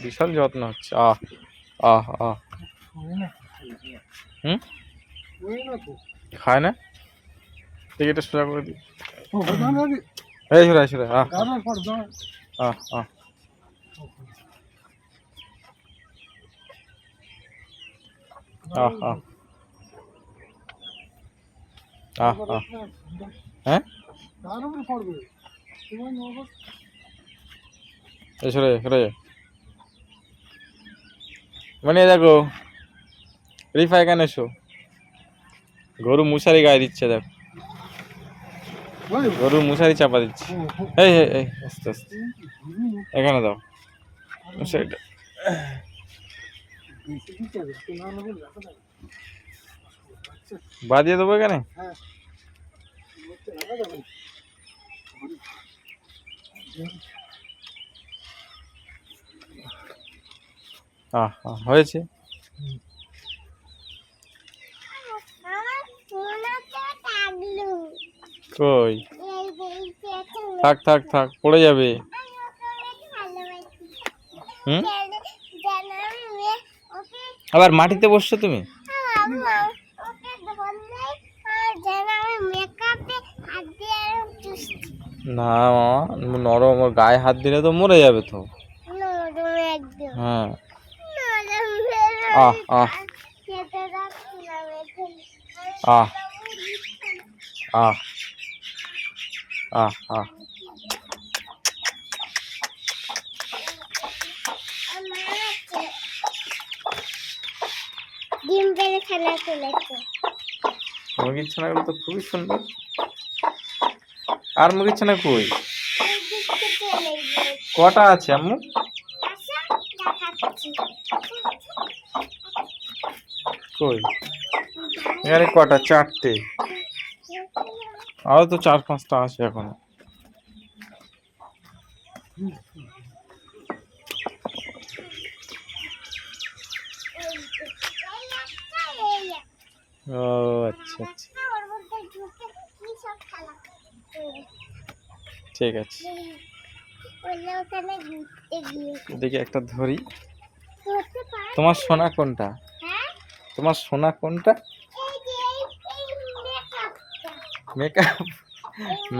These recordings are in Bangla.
বিশাল যত্ন হচ্ছে। আহ আহ আহ হুম খায় না, ঠিক এটা সোজা করে দিই। এই সরে সরে আহ আহ আহ আহ আহ আহ আহ হ্যাঁ এই সরে সরে মানে দেখো রিফা এখানে এসো, গরু মশারি গায়ে দিচ্ছে দেখো, গরু মশারি চাপা দিচ্ছে। এই এই আস্তে আস্তে এখানে দাও মশারিটা। বাদিয়ে দেবো এখানে। হয়েছে। কই থাক থাক থাক পড়ে যাবে। হুম আবার মাটিতে বসছো তুমি? না মামা নরম, গায়ে হাত দিলে তো মরে যাবে তো। হ্যাঁ আহ আহ আহ আহ আহ আহ ডিম পেড়ে খেলা চলেছে। মুরগির ছানাগুলো তো খুবই সুন্দর। আর মুরগির ছানা কই? কটা আছে আম্মু? কই এখানে কটা? চারটে। আরো তো 4-5টা আছে এখন। ও আচ্ছা আচ্ছা ঠিক আছে। দেখি একটা ধরি। তোমার সোনা কোনটা? তোমার সোনা কোনটা? মেকআপ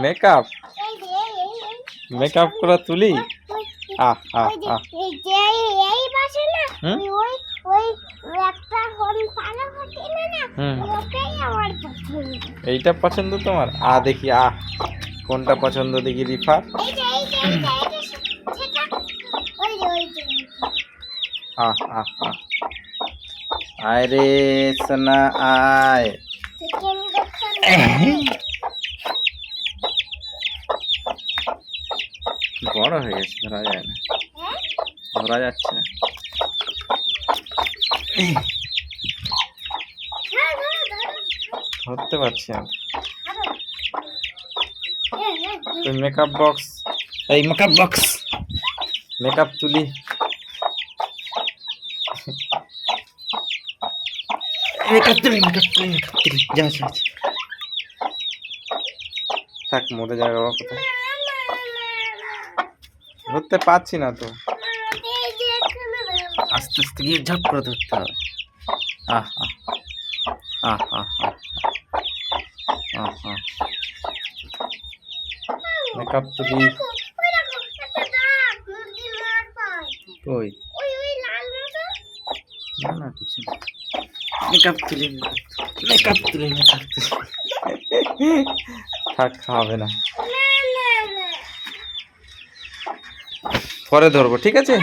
মেকআপ মেকআপ করা তুলি। আহ আহ আহ এইটা পছন্দ তোমার? দেখি কোনটা পছন্দ দেখি রিফা। আয় রে সোনা আয়। বড় হয়ে গেছে, ধরা যায় না, ধরা যাচ্ছে না। ধরতে পারছি না। মেকআপ বক্স, এই মেকআপ বক্স, মেকআপ তুলি। মেকআপ তুলি মেকআপ তুলি মেকআপ তুলি যা যা থাক, মরে যাবে বাবা কোথায়। ধরতে পারছি না তো, আস্তে আস্তে গিয়ে ঝাপ করে ধরতে হবে। মেকআপ তুলি কই? না না কিছু না, মেকআপ তুলি মেকআপ তুলি মেকআপ তুলি। থাক খাওয়াবে না, পরে ধরবো ঠিক আছে।